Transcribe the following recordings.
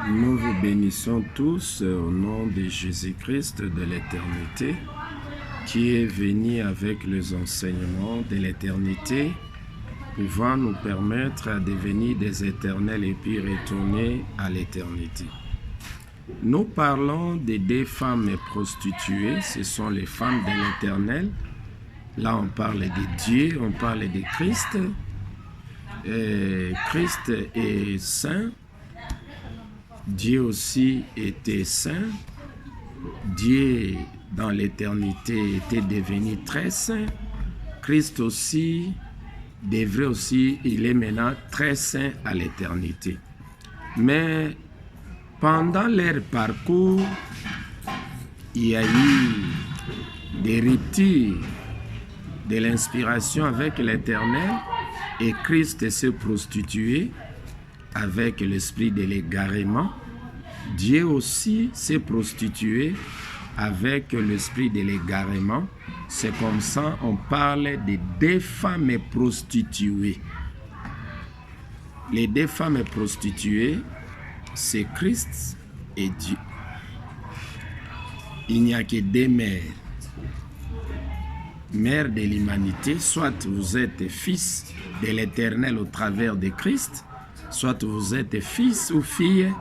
Nous vous bénissons tous au nom de Jésus-Christ de l'éternité, qui est venu avec les enseignements de l'éternité, pouvant nous permettre de devenir des éternels et puis retourner à l'éternité. Nous parlons des deux femmes prostituées, ce sont les femmes de l'éternel. Là, on parle de Dieu, on parle de Christ. Christ est saint. Dieu aussi était saint. Dieu, dans l'éternité, était devenu très saint. Christ aussi devrait aussi, il est maintenant très saint à l'éternité. Mais pendant leur parcours, il y a eu des ruptures de l'inspiration avec l'Éternel et Christ s'est prostitué avec l'esprit de l'égarement. Dieu aussi s'est prostitué avec l'esprit de l'égarement. C'est comme ça on parle de deux femmes prostituées. Les deux femmes prostituées, c'est Christ et Dieu. Il n'y a que deux mères. Mère de l'humanité, soit vous êtes fils de l'Éternel au travers de Christ, soit vous êtes fils ou fille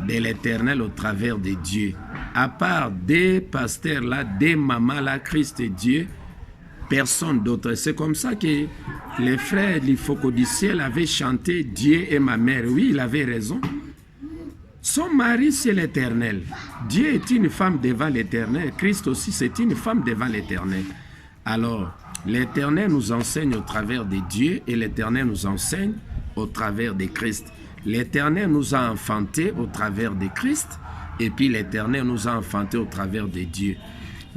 de l'Éternel au travers de Dieu. À part des pasteurs là, des mamans là, Christ et Dieu, personne d'autre. C'est comme ça que les frères Lifocodiciel avaient chanté Dieu est ma mère. Oui, il avait raison. Son mari, c'est l'Éternel. Dieu est une femme devant l'Éternel. Christ aussi, c'est une femme devant l'Éternel. Alors, l'Éternel nous enseigne au travers de Dieu et l'Éternel nous enseigne au travers de Christ. L'Éternel nous a enfantés au travers de Christ et puis l'Éternel nous a enfantés au travers de Dieu.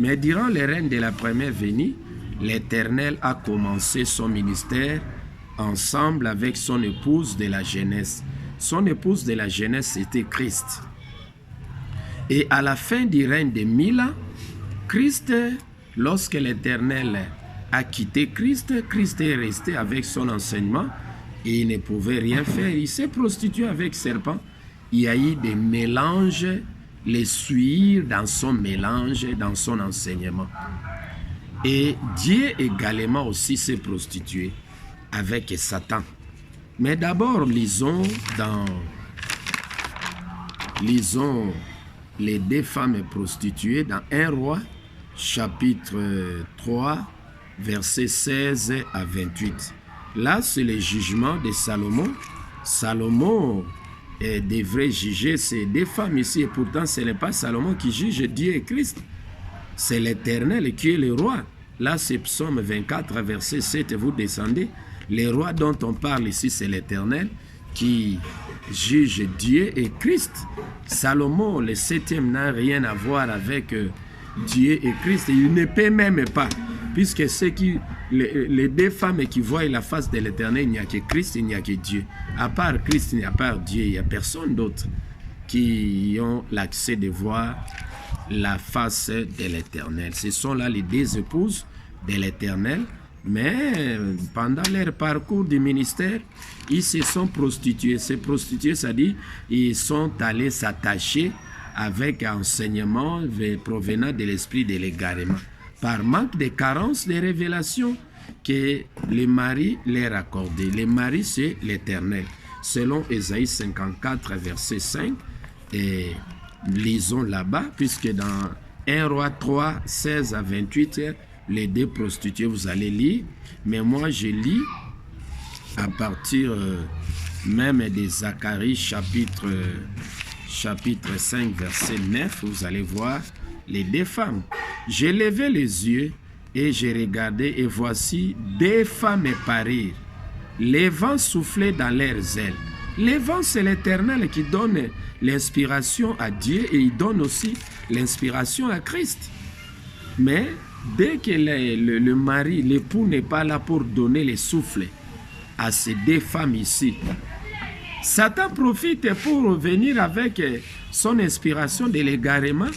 Mais durant les règnes de la première venue, l'Éternel a commencé son ministère ensemble avec son épouse de la jeunesse. Son épouse de la jeunesse, c'était Christ. Et à la fin du règne de 1000 ans, Christ, lorsque l'Éternel a quitté Christ, Christ est resté avec son enseignement et il ne pouvait rien faire. Il s'est prostitué avec serpent. Il y a eu des mélanges, les suivre dans son mélange, dans son enseignement. Et Dieu également aussi s'est prostitué avec Satan. Mais d'abord, lisons les deux femmes prostituées dans 1 Roi, chapitre 3, versets 16 à 28. Là, c'est le jugement de Salomon. Salomon devrait juger ces deux femmes ici, et pourtant, ce n'est pas Salomon qui juge Dieu et Christ. C'est l'Éternel qui est le roi. Là, c'est Psaume 24, verset 7, vous descendez. Le roi dont on parle ici, c'est l'Éternel qui juge Dieu et Christ. Salomon, le 7e, n'a rien à voir avec Dieu et Christ. Il ne peut même pas, puisque les deux femmes qui voient la face de l'Éternel, il n'y a que Christ, il n'y a que Dieu. À part Christ, il n'y a pas Dieu, il n'y a personne d'autre qui ont l'accès de voir la face de l'Éternel. Ce sont là les deux épouses de l'Éternel. Mais pendant leur parcours du ministère, ils se sont prostitués. Ces prostituées, c'est-à-dire ils sont allés s'attacher avec un enseignement provenant de l'esprit de l'égarement. Par manque de carence de révélations que le mari leur accordait. Le mari, c'est l'Éternel. Selon Ésaïe 54, verset 5, et lisons là-bas, puisque dans 1 Roi 3, 16 à 28, les deux prostituées, vous allez lire. Mais moi, je lis à partir même de Zacharie, chapitre 5, verset 9. Vous allez voir les deux femmes. J'ai levé les yeux et j'ai regardé, et voici deux femmes parir. Les vents soufflaient dans leurs ailes. Les vents, c'est l'Éternel qui donne l'inspiration à Dieu et il donne aussi l'inspiration à Christ. Mais dès que le mari, l'époux n'est pas là pour donner les souffles à ces deux femmes ici, Satan profite pour venir avec son inspiration de l'égarement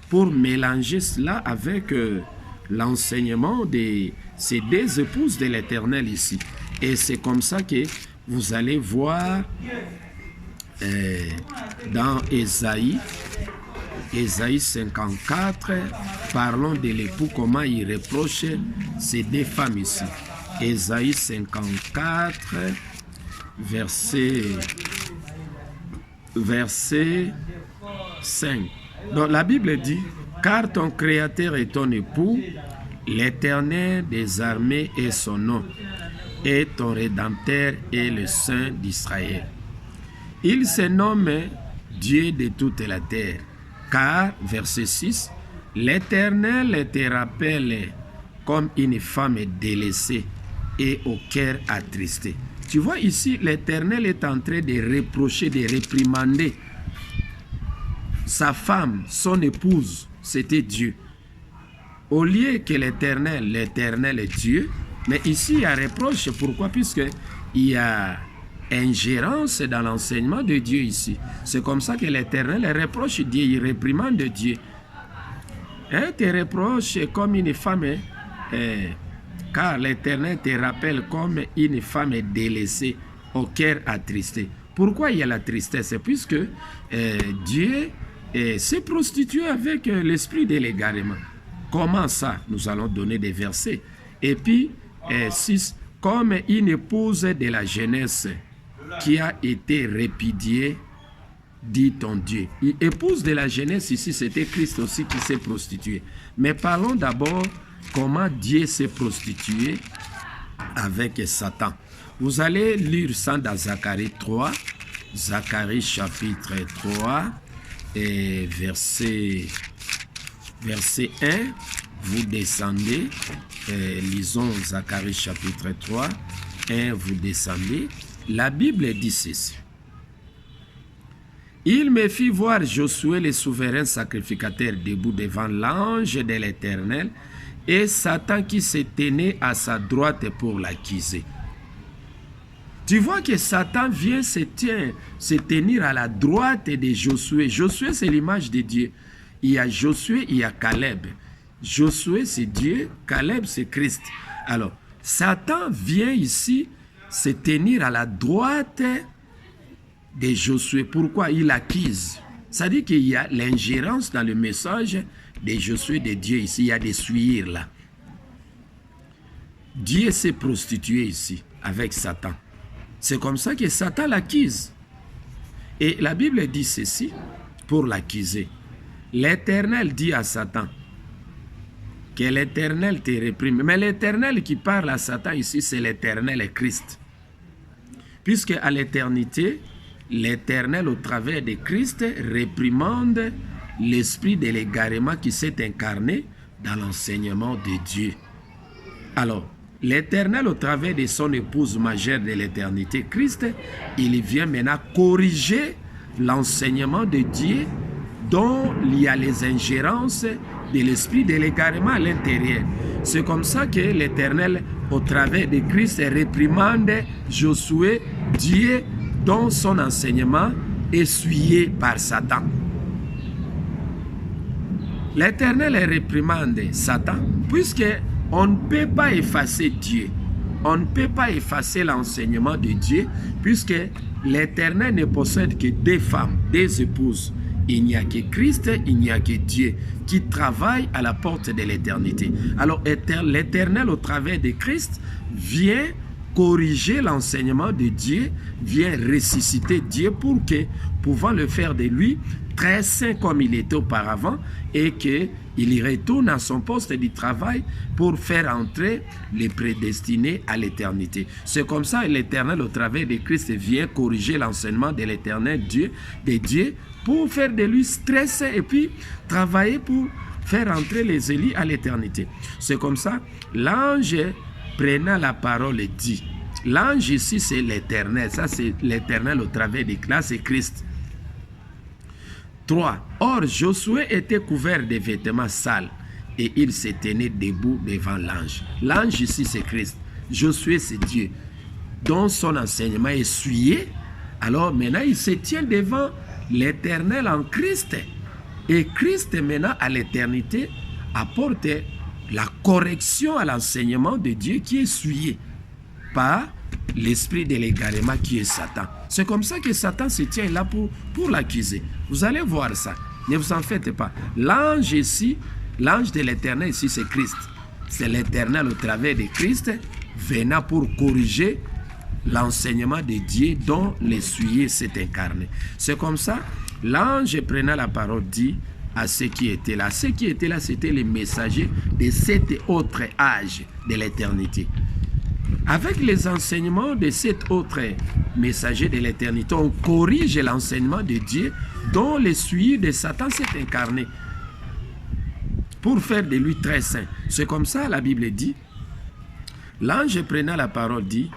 pour mélanger cela avec l'enseignement de ces deux épouses de l'Éternel ici. Et c'est comme ça que vous allez voir dans Ésaïe 54, parlons de l'époux, comment il reproche ces deux femmes ici. Ésaïe 54, verset 5. Donc la Bible dit, car ton Créateur est ton époux, l'Éternel des armées est son nom, et ton Rédempteur est le Saint d'Israël. Il se nomme Dieu de toute la terre, car, verset 6, l'Éternel te rappelle comme une femme délaissée et au cœur attristé. Tu vois ici, l'Éternel est en train de reprocher, de réprimander sa femme, son épouse, c'était Dieu. Au lieu que l'Éternel est Dieu, mais ici il y a reproche. Pourquoi? Puisqu'il y a ingérence dans l'enseignement de Dieu ici. C'est comme ça que l'Éternel reproche Dieu, il réprimande Dieu. Te reproche comme une femme, car l'Éternel te rappelle comme une femme délaissée, au cœur attristé. Pourquoi il y a la tristesse? Puisque Dieu s'est prostitué avec l'esprit de l'égarement. Comment ça? Nous allons donner des versets. Et puis, 6, comme une épouse de la jeunesse qui a été répudiée, dit ton Dieu. Épouse de la jeunesse ici, c'était Christ aussi qui s'est prostitué. Mais parlons d'abord comment Dieu s'est prostitué avec Satan. Vous allez lire ça dans Zacharie 3, Zacharie chapitre 3, et verset 1, vous descendez, lisons Zacharie chapitre 3, 1, vous descendez. La Bible dit ceci. Il me fit voir Josué, le souverain sacrificateur, debout devant l'ange de l'Éternel, et Satan qui se tenait à sa droite pour l'accuser. Tu vois que Satan vient se tenir à la droite de Josué. Josué, c'est l'image de Dieu. Il y a Josué, il y a Caleb. Josué, c'est Dieu, Caleb, c'est Christ. Alors, Satan vient ici se tenir à la droite de Josué. Pourquoi? Il accuse. Ça dit qu'il y a l'ingérence dans le message de Josué, de Dieu ici. Il y a des souillures là. Dieu s'est prostitué ici avec Satan. C'est comme ça que Satan l'accuse. Et la Bible dit ceci pour l'accuser. L'Éternel dit à Satan que l'Éternel te réprime. Mais l'Éternel qui parle à Satan ici, c'est l'Éternel et Christ. Puisque à l'éternité, l'Éternel au travers de Christ réprimande l'esprit de l'égarement qui s'est incarné dans l'enseignement de Dieu. Alors, l'Éternel au travers de son épouse majeure de l'éternité, Christ, il vient maintenant corriger l'enseignement de Dieu dont il y a les ingérences de l'esprit de l'égarement à l'intérieur. C'est comme ça que l'Éternel, au travers de Christ, réprimande Josué, Dieu, dont son enseignement est souillé par Satan. L'Éternel réprimande Satan, puisque on ne peut pas effacer Dieu. On ne peut pas effacer l'enseignement de Dieu, puisque l'Éternel ne possède que deux femmes, deux épouses. Il n'y a que Christ, il n'y a que Dieu qui travaille à la porte de l'éternité. Alors l'Éternel au travers de Christ vient corriger l'enseignement de Dieu, vient ressusciter Dieu pour que, pouvant le faire de lui, très saint comme il était auparavant, et qu'il y retourne à son poste de travail pour faire entrer les prédestinés à l'éternité. C'est comme ça que l'Éternel au travers de Christ vient corriger l'enseignement de l'Éternel Dieu, de Dieu, pour faire de lui stress et puis travailler pour faire entrer les élus à l'éternité. C'est comme ça, l'ange prenant la parole dit. L'ange ici, c'est l'Éternel. Ça, c'est l'Éternel au travers de Christ, c'est Christ. 3. Or, Josué était couvert de vêtements sales et il se tenait debout devant l'ange. L'ange ici, c'est Christ. Josué, c'est Dieu, dont son enseignement est souillé. Alors maintenant, il se tient devant l'Éternel en Christ. Et Christ, maintenant, à l'éternité, apporte la correction à l'enseignement de Dieu qui est souillé par l'esprit de l'égarement qui est Satan. C'est comme ça que Satan se tient là pour l'accuser. Vous allez voir ça. Ne vous en faites pas. L'ange ici, l'ange de l'Éternel ici, c'est Christ. C'est l'Éternel au travers de Christ venant pour corriger l'enseignement de Dieu dont l'essuyer s'est incarné. C'est comme ça, l'ange prenant la parole dit à ceux qui étaient là. Ceux qui étaient là, c'était les messagers de cet autre âge de l'éternité. Avec les enseignements de cet autre messager de l'éternité, on corrige l'enseignement de Dieu dont l'essuyer de Satan s'est incarné pour faire de lui très saint. C'est comme ça, la Bible dit. L'ange prenant la parole dit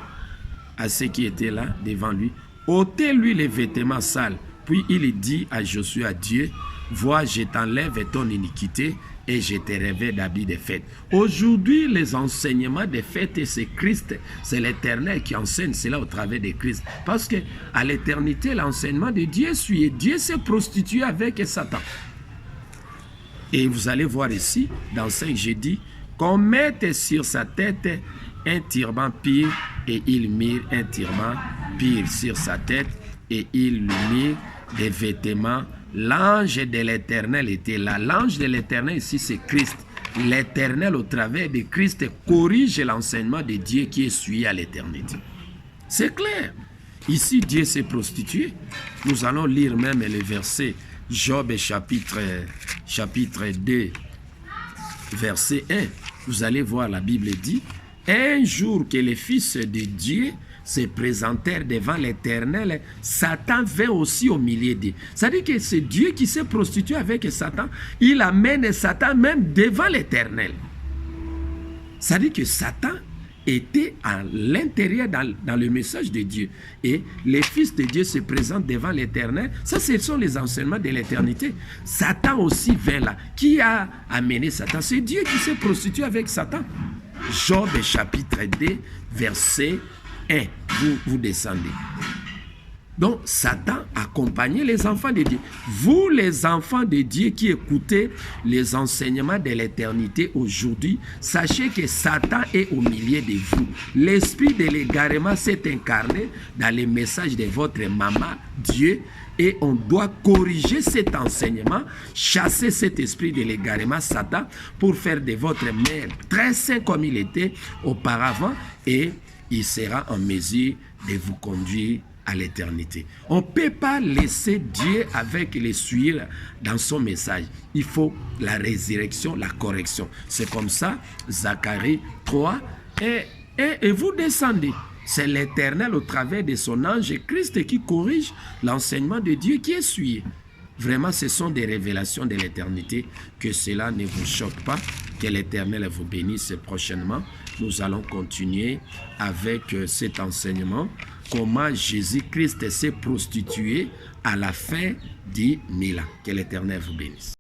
à ceux qui étaient là devant lui, ôtez-lui les vêtements sales. Puis il dit à Josué, à Dieu, vois, je t'enlève ton iniquité et je te revêts d'habits de fête. Aujourd'hui, les enseignements des fêtes, c'est Christ, c'est l'Éternel qui enseigne cela au travers de Christ. Parce que à l'éternité, l'enseignement de Dieu suit. Dieu s'est prostitué avec Satan. Et vous allez voir ici, dans 5, j'ai dit, qu'on mette sur sa tête un turban pire, et il mit un turban pire sur sa tête, et il lui mit des vêtements. L'ange de l'Éternel était là. L'ange de l'Éternel ici, c'est Christ. L'Éternel, au travers de Christ, corrige l'enseignement de Dieu qui est suivi à l'éternité. C'est clair. Ici, Dieu s'est prostitué. Nous allons lire même le verset Job chapitre 2, verset 1. Vous allez voir, la Bible dit, un jour que les fils de Dieu se présentèrent devant l'Éternel, Satan vint aussi au milieu d'eux. C'est-à-dire que c'est Dieu qui s'est prostitué avec Satan. Il amène Satan même devant l'Éternel. C'est-à-dire que Satan était à l'intérieur dans le message de Dieu. Et les fils de Dieu se présentent devant l'Éternel. Ça, ce sont les enseignements de l'éternité. Satan aussi vint là. Qui a amené Satan? C'est Dieu qui s'est prostitué avec Satan. Job chapitre 2, verset 1. Vous descendez. Donc, Satan accompagnait les enfants de Dieu. Vous, les enfants de Dieu qui écoutez les enseignements de l'éternité aujourd'hui, sachez que Satan est au milieu de vous. L'esprit de l'égarement s'est incarné dans les messages de votre maman, Dieu, et on doit corriger cet enseignement, chasser cet esprit de l'égarement, Satan, pour faire de votre mère très saint comme il était auparavant, et il sera en mesure de vous conduire à l'éternité. On ne peut pas laisser Dieu avec les suivre dans son message. Il faut la résurrection, la correction. C'est comme ça, Zacharie 3, et vous descendez. C'est l'Éternel au travers de son ange Christ qui corrige l'enseignement de Dieu qui est suivi. Vraiment, ce sont des révélations de l'éternité. Que cela ne vous choque pas. Que l'Éternel vous bénisse prochainement. Nous allons continuer avec cet enseignement. Comment Jésus-Christ s'est prostitué à la fin du Mila. Que l'Éternel vous bénisse.